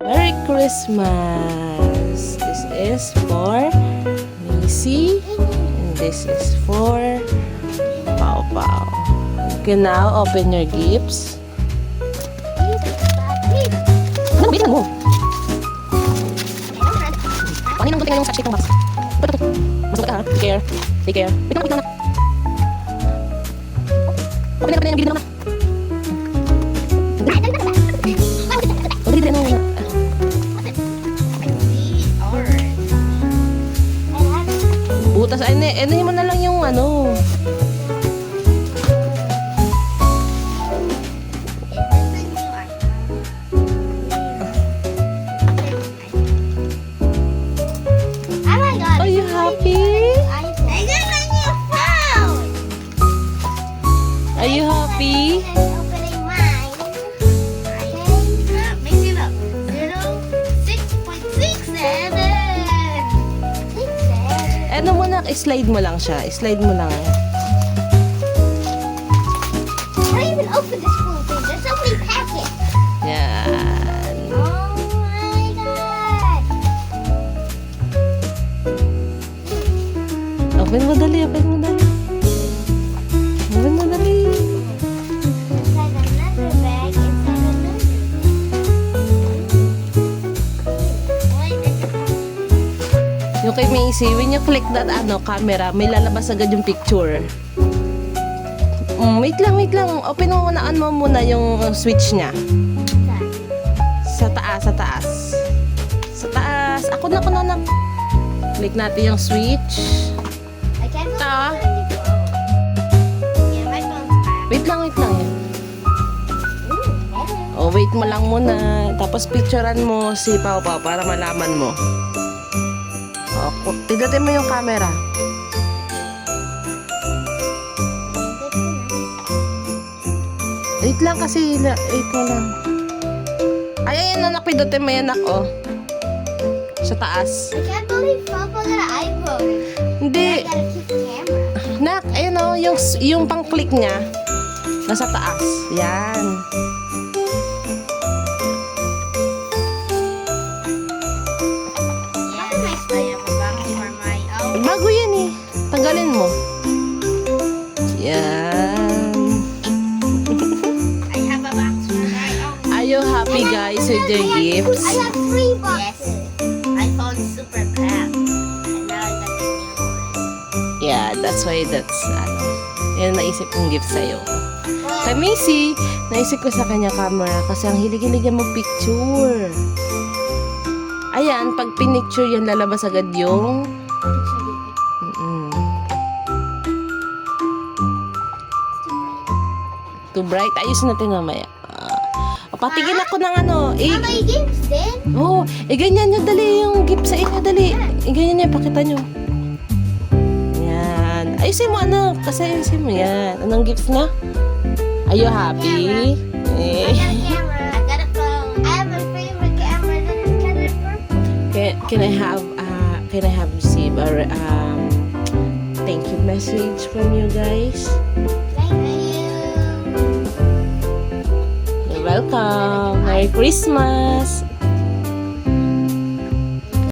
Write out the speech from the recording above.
Merry Christmas! This is for Missy and this is for Pao Pao. You can now open your gifts. Bitin mo! Panin ang tingnan yung sachet ng box. Masuk ka ha? Take care. Take care. Bitin na. Open na yung gilid na. Butas, ano mo na lang yung ano. Are you happy? Are you happy? Ano mo na, slide mo lang siya. Slide mo lang. I even opened this full thing. There's so many packets. Yan. Oh my god. Open mo dali, open mo dali. Open mo dali. Inside another bag, inside another bag. Yung kay Macy, when you click that camera, may lalabas agad yung picture. Wait lang. Open mo muna yung switch niya. Sa taas. Sa taas. Ako na. Click natin yung switch. I can't go. Ta. Yeah, my phone's back. Wait lang. Ooh, Wait mo lang muna. Tapos picturean mo si Pao Pao para malaman mo. Pindutin mo yung camera. Wait lang kasi. Wait mo lang. Ayan, anak. Pindutin mo yan, anak. Oh. Sa taas. I can't believe Papa got an iPhone. Hindi. I gotta keep the camera. Nak, ayun o. Yung pang-click niya. Nasa taas. Yan. Bago yan eh. Tanggalin mo. Yan. I have a box for my own. Are you happy guys with your gifts? I have 3 boxes. Yes. iPhone is super cracked. And now I got the new one. Yeah, that's why yan naisip kong gift sa'yo. Kay Macy, naisip ko sa kanya camera kasi ang hilig-hilig niya mag-picture. Ayan, pag pinicture yan, lalabas agad yung too bright. Ayusin natin mamaya. Patigil ako ng ano. Mama, you gifts din? Ganyan nyo. Dali yung gift sa inyo. Dali. Ganyan nyo. Pakita nyo. Yan. Ayusin mo anak. Kasi ayusin mo yan. Anong gifts na? Are you happy? I got a camera. I got a phone. I have my favorite camera. Then it's kind of purple. Can I have received a thank you message from you guys? Thank you. You're welcome. Merry Christmas.